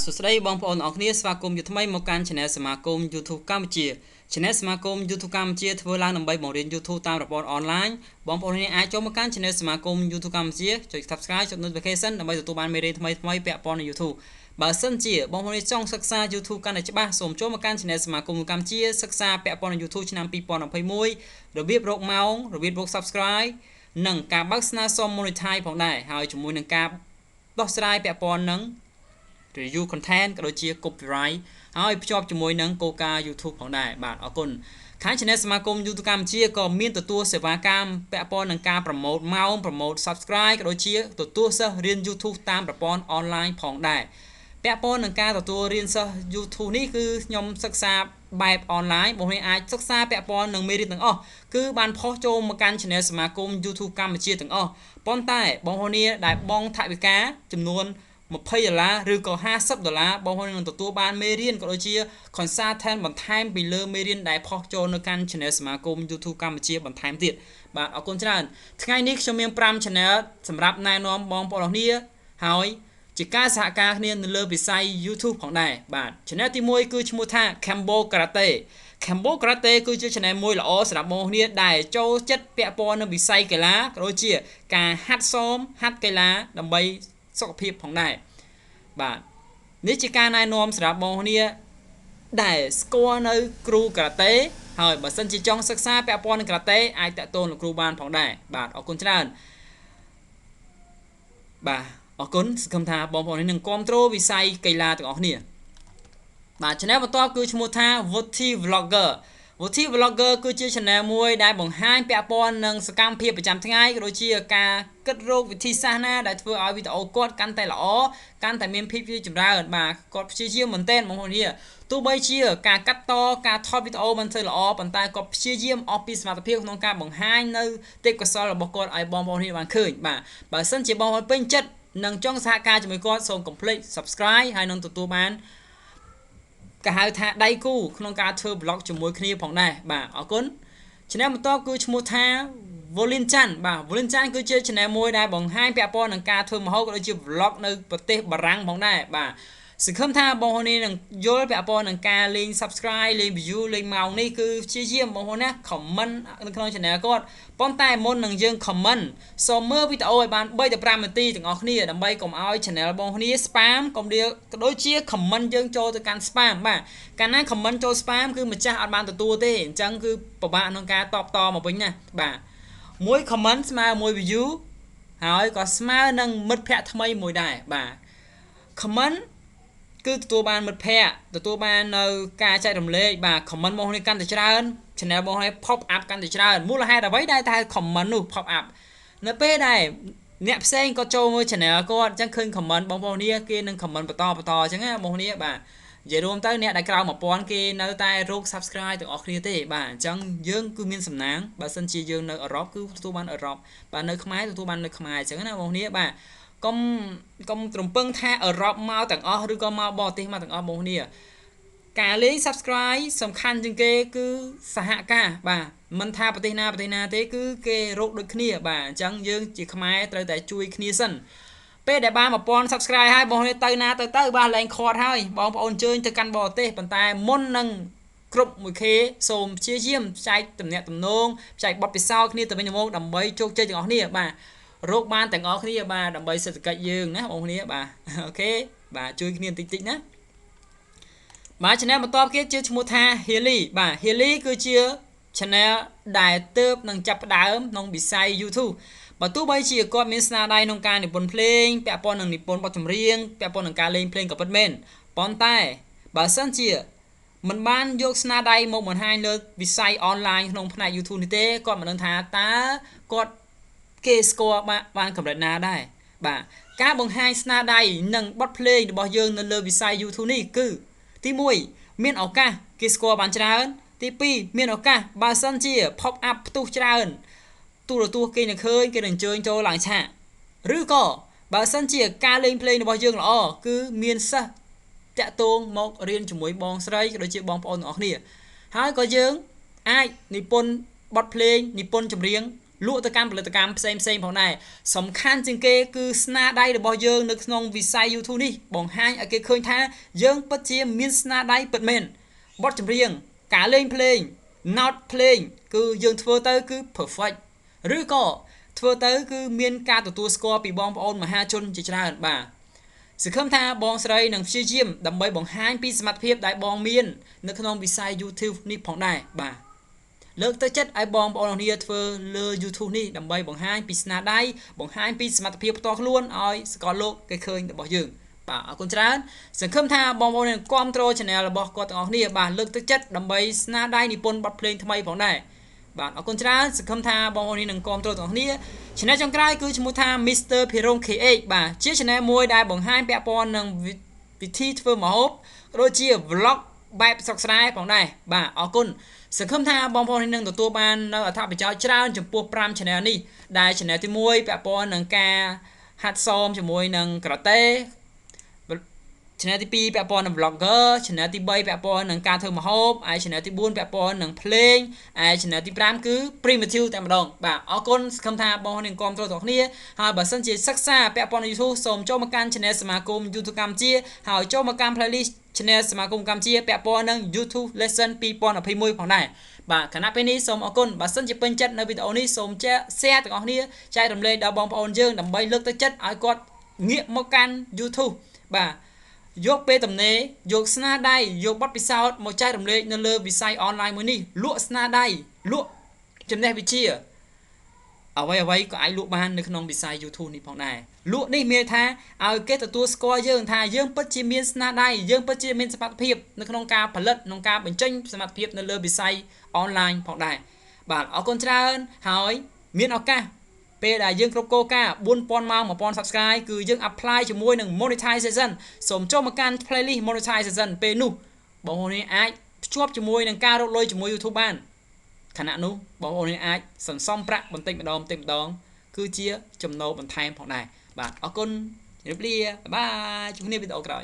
សួស្តីបងប្អូនអរគ្នាស្វាគមន៍ជាថ្មីមកកាន់ Channel សមាគម YouTube កម្ពុជា Channel សមាគម YouTube កម្ពុជាធ្វើឡើងដើម្បីបង្រៀន YouTube តាមប្រព័ន្ធអនឡាញបងប្អូនអាចចូលមកកាន់ Channel សមាគម YouTube កម្ពុជាចុច Subscribe ចុច Notification ដើម្បីទទួលបានមេរៀនថ្មីៗពាក់ព័ន្ធនឹង YouTube បើសិនជាបងប្អូនចង់សិក្សា YouTube កាន់តែច្បាស់សូមចូលមកកាន់ Channel សមាគមកម្ពុជាសិក្សាពាក់ព័ន្ធនឹង YouTube ឆ្នាំ 2021 របៀបរកម៉ោងរបៀបរក Subscribe និងការបើកស្នើសុំ Monetize ផងដែរហើយជាមួយនឹងការដោះស្រាយពាក់ព័ន្ធនឹងreview content ក៏ដូចជា copyright ហើយភ្ជាប់ជាមួយនឹងគោលការណ៍ YouTube ផងដែរបាទអរគុណខាង Channel សមាគម YouTube កម្ពុជាក៏មានទទួលសេវាកម្មពាក់ព័ន្ធនឹងការ promote ម៉ោង promote subscribe ក៏ដូចជាទទួលសិស្សរៀន YouTube តាមប្រព័ន្ធ online ផងដែរពាក់ព័ន្ធនឹងការទទួលរៀនសិស្ស YouTube នេះគឺខ្ញុំសិក្សាបែប online បងប្អូនអាចសិក្សាពាក់ព័ន្ធនឹងមេរៀនទាំងអស់គឺបានផុសចូលមកកាន់ Channel សមាគម YouTube កម្ពុជាទាំងអស់ប៉ុន្តែបងប្អូនដែលបងថវិកាចំនួន$20ឬក៏$50បងប្អូននឹងទទួលបានមេរៀនក៏ដូចជា consultant បន្ថែមពីលើមេរៀនដែលផុសចូលនៅកាន់ Channel សមាគម YouTube កម្ពុជាបន្ថែមទៀតបាទអរគុណច្រើនថ្ងៃនេះខ្ញុំមាន5 Channel សម្រាប់ណែនាំបងប្អូនគ្នាហើយជាការសហការគ្នានៅលើវិស័យ YouTube ផងដែរបាទ Channel ទី1គឺឈ្មោះថា Cambo Karate គឺជា Channel មួយល្អសម្រាប់បងប្អូនគ្នាដែលចូលចិត្តពាក់ព័ន្ធនឹងវិស័យកីឡាក៏ដូចជាការហាត់សមហាត់កីឡាដើម្បីសុខភាពផងដែរបាទនេះជាការណែនាំសម្រាប់បងប្អូនគ្នាដែលស្គាល់នៅគ្រូការ៉ាតេហើយបើសិនជាចង់សិក្សាពាក់ព័ន្ធនឹងការ៉ាតេអាចតាក់ទងលោកគ្រូបានផងដែរបាទអរគុណច្រើនបាទអរគុណសង្ឃឹមថាបងប្អូននឹងគាំទ្រវិស័យកីឡាទាំងអស់គ្នាបាទ Channel បន្ទាប់គឺឈ្មោះថា Vloggerគឺជា Channel មួយដែលបង្ហាញពាក់ព័ន្ធនឹងសកម្មភាពប្រចាំថ្ងៃក៏ដូចជាការគិតរកវិធីសាស្ត្រណាដែលធ្វើឲ្យវីដេអូគាត់កាន់តែល្អកាន់តែមានភាពរីកចម្រើនបាទគាត់ព្យាយាមមែនទែនបងប្អូនទោះបីជាការកាត់តការថតវីដេអូមិនធ្វើល្អប៉ុន្តែគាត់ព្យាយាមអស់ពីសមត្ថភាពក្នុងការបង្ហាញនៅទេពកោសល្យរបស់គាត់ឲ្យបងប្អូនបានឃើញបាទបើសិនជាបងប្អូនពេញចិត្តនិងចង់សហការជាមួយគាត់សូមកុំភ្លេច Subscribe ហើយនឹងទទួលបានគេហៅថាដៃគូក្នុងការធ្វើ vlog ជាមួយគ្នាផងដែរបាទអរគុណ Channel បន្ទាប់គឺឈ្មោះថា Volin-chan បាទ Volin-chan គឺជា Channel មួយដែលបង្ហាញពាក់ព័ន្ធនឹងការធ្វើម្ហូបក៏ដូចជា vlog នៅប្រទេសបារាំងផងដែរបាទសង្ឃឹមថាបងប្អូននឹងយល់ពាក់ព័ន្ធនឹងការលេង Subscribe លេង view លេងម៉ោងនេះគឺព្យាយាមបងប្អូនណា comment នៅក្នុង Channel គាត់ប៉ុន្តែមុននឹងយើង comment សូមមើលវីដេអូឲ្យបាន3ទៅ5នាទីទាំងអស់គ្នាដើម្បីកុំឲ្យ Channel បងប្អូន spam កុំក៏ដូចជា comment យើងចូលទៅកាន់ spam បាទកាលណា comment ចូល spam គឺម្ចាស់អត់បានទទួលទេអញ្ចឹងគឺពិបាកក្នុងការតបតមកវិញណាបាទមួយ comment ស្មើមួយ view ហើយក៏ស្មើនឹងមិត្តភ័ក្តិថ្មីមួយដែរបាទ comment គឺទទួលបានមិត្តភ័ក្តិទទួលបាននៅការចែករំលែកបាទ comment មកនេះកាន់តែច្រើន Channel បងនេះ pop up កាន់តែច្រើនមូលហេតុអ្វីដែលតែ comment នោះ pop up នៅពេលដែលអ្នកផ្សេងក៏ចូលមើល Channel គាត់អញ្ចឹងឃើញ comment បងប្អូននេះគេនឹង comment បន្តអញ្ចឹងណាបងប្អូននេះបាទនិយាយរួមទៅអ្នកដែលក្រៅ1000គេនៅតែរក Subscribe ទាំងអស់គ្នាទេបាទអញ្ចឹងយើងគឺមានសំណាងបើសិនជាយើងនៅអឺរ៉ុបគឺទទួលបានអឺរ៉ុបបាទនៅខ្មែរទទួលបាននៅខ្មែរអញ្ចឹងណាបងប្អូននេះបាទកុំត្រឹមពឹងថាអឺរ៉ុបមកទាំងអស់ឬក៏មកបរទេសមកទាំងអស់បងប្អូននេះការលេង Subscribe សំខាន់ជាងគេគឺសហការបាទមិនថាប្រទេសណាទេគឺគេរកដូចគ្នាបាទអញ្ចឹងយើងជាខ្មែរត្រូវតែជួយគ្នាសិនពេលដែលបាន1000 Subscribe ហើយបងប្អូនទៅណាទៅបាទឡើងខាត់ហើយបងប្អូនអញ្ជើញទៅកាន់បរទេសប៉ុន្តែមុននឹងគ្រប់ 1K សូមព្យាយាមចែកទំនាក់ទំនងចែកបទពិសោធន៍គ្នាទៅវិញទៅមកដើម្បីជោគជ័យទាំងអស់គ្នាបាទរកបានទាំងអស់គ្នាបាទដើម្បីសេដ្ឋកិច្ចយើងណាបងប្អូនបាទអូខេបាទជួយគ្នាបន្តិចណាបាទ Channel បន្ទាប់គេជាឈ្មោះថា Hilly បាទ Hilly គឺជា Channel ដែលទៅនឹងចាប់ផ្ដើមក្នុងវិស័យ YouTube បើទោះបីជាគាត់មានស្នាដៃក្នុងការនិពន្ធភ្លេងពាក់ព័ន្ធនឹងនិពន្ធបទចម្រៀងពាក់ព័ន្ធនឹងការលេងភ្លេងក៏ពិតមែនប៉ុន្តែបើសិនជាមិនបានយកស្នាដៃមកបង្ហាញលើវិស័យ online ក្នុងផ្នែក YouTube នេះទេគាត់មិនដឹងថាតើគាត់គេស្គាល់បានកម្រិតណាដែរបាទការបង្ហាញស្នាដៃនិងបទភ្លេងរបស់យើងនៅលើវិស័យ YouTube នេះគឺទី1មានឱកាសគេស្គាល់បានច្រើនទី2មានឱកាសបើសិនជា pop up ផ្ទុះច្រើនទូរទស្សន៍គេនឹងឃើញគេនឹងអញ្ជើញចូលឡើងឆាកឬក៏បើសិនជាការលេងភ្លេងរបស់យើងល្អគឺមានសិស្សតាក់ទងមករៀនជាមួយបងស្រីក៏ដូចជាបងប្អូនទាំងអស់គ្នាហើយក៏យើងអាចនិពន្ធបទភ្លេងនិពន្ធចម្រៀង លក់ទៅកាន់ផលិតកម្មផ្សេងផងដែរសំខាន់ជាងគេគឺស្នាដៃរបស់យើងនៅក្នុងវិស័យ YouTube នេះបង្ហាញឲ្យគេឃើញថាយើងពិតជាមានស្នាដៃពិតមែនបទចម្រៀងការលេងភ្លេង note ភ្លេងគឺយើងធ្វើទៅគឺ perfect ឬក៏ធ្វើទៅគឺមានការទទួលស្គាល់ពីបងប្អូនមហាជនជាច្រើនបាទសង្ឃឹមថាបងស្រីនឹងព្យាយាមដើម្បីបង្ហាញពីសមត្ថភាពដែលបងមាននៅក្នុងវិស័យ YouTube នេះផងដែរបាទលើកទឹកចិត្តឲ្យបងប្អូនគ្នាធ្វើលើ YouTube នេះដើម្បីបង្ហាញពីស្នាដៃបង្ហាញពីសមត្ថភាពផ្ទាល់ខ្លួនឲ្យសកលលោកគេឃើញរបស់យើងបាទអរគុណច្រើនសង្ឃឹមថាបងប្អូននឹងគាំទ្រ Channel របស់គាត់ទាំងអស់គ្នាបាទលើកទឹកចិត្តដើម្បីស្នាដៃនិពន្ធបទភ្លេងថ្មីផងដែរបាទអរគុណច្រើនសង្ឃឹមថាបងប្អូននឹងគាំទ្រទាំងអស់គ្នា Channel ចុងក្រោយគឺឈ្មោះថា Mr. Pirong KH បាទជា Channel មួយដែលបង្ហាញពាក់ព័ន្ធនឹងវិធីធ្វើម្ហូបដូចជា vlog បែបស្រុកស្រែផងដែរបាទអរគុណសង្ឃឹមថាបងប្អូននឹងទទួលបាននៅអត្ថប្រយោជន៍ច្រើនចំពោះ5 Channel នេះដែល Channel ទី1ពាក់ព័ន្ធនឹងការហាត់សមជាមួយនឹងការ៉ាតេ Channel ទី2ពាក់ព័ន្ធនឹង vlogger Channel ទី3ពាក់ព័ន្ធនឹងការធ្វើម្ហូបហើយ Channel ទី4ពាក់ព័ន្ធនឹងភ្លេងហើយ Channel ទី5គឺ primitive តែម្ដងបាទអរគុណសង្ឃឹមថាបងប្អូននឹងគាំទ្រទាំងគ្នាហើយបើសិនជាសិក្សាពាក់ព័ន្ធនឹង YouTube សូមចូលមកកាន់ Channel សមាគម YouTube កម្ពុជាហើយចូលមកកាន់ playlist Channel សមាគមកម្ពុជាពាក់ព័ន្ធនឹង YouTube Lesson 2021ផងដែរបាទខណៈពេលនេះសូមអរគុណបើសិនជាពេញចិត្តនៅវីដេអូនេះសូមshare ទាំងអស់គ្នាចែករំលែកដល់បងប្អូនយើងដើម្បីលើកទឹកចិត្តឲ្យគាត់ងាកមកកាន់ YouTube បាទយកពេលទំនេរយកស្នាដៃយកបទពិសោធន៍មកចែករំលែកនៅលើវិស័យអនឡាញមួយនេះលក់ស្នាដៃលក់ចំណេះវិជ្ជាអ្វីក៏អាចលក់បាននៅក្នុងវិស័យ YouTube នេះផងដែរលក់នេះមានថាឲ្យគេទទួលស្គាល់យើងថាយើងពិតជាមានស្នាដៃយើងពិតជាមានសមត្ថភាពនៅក្នុងការផលិតក្នុងការបញ្ចេញសមត្ថភាពនៅលើវិស័យអនឡាញផងដែរបាទអរគុណច្រើនហើយមានឱកាសពេលដែលយើងគ្រប់គោលការណ៍ 4000 ម៉ោង 1000 Subscribe គឺយើង apply ជាមួយនឹង monetization សូមចូលមកកាន់ playlist monetization ពេលនោះបងប្អូនអាចភ្ជាប់ជាមួយនឹងការរកលុយជាមួយ YouTube បានខណៈនោះបងប្អូនអាចសន្សំប្រាក់បន្តិចម្ដងគឺជាចំណូលបន្ថែមផងដែរបាទអរគុណជម្រាបលាបាយបាយជួបគ្នាវីដេអូក្រោយ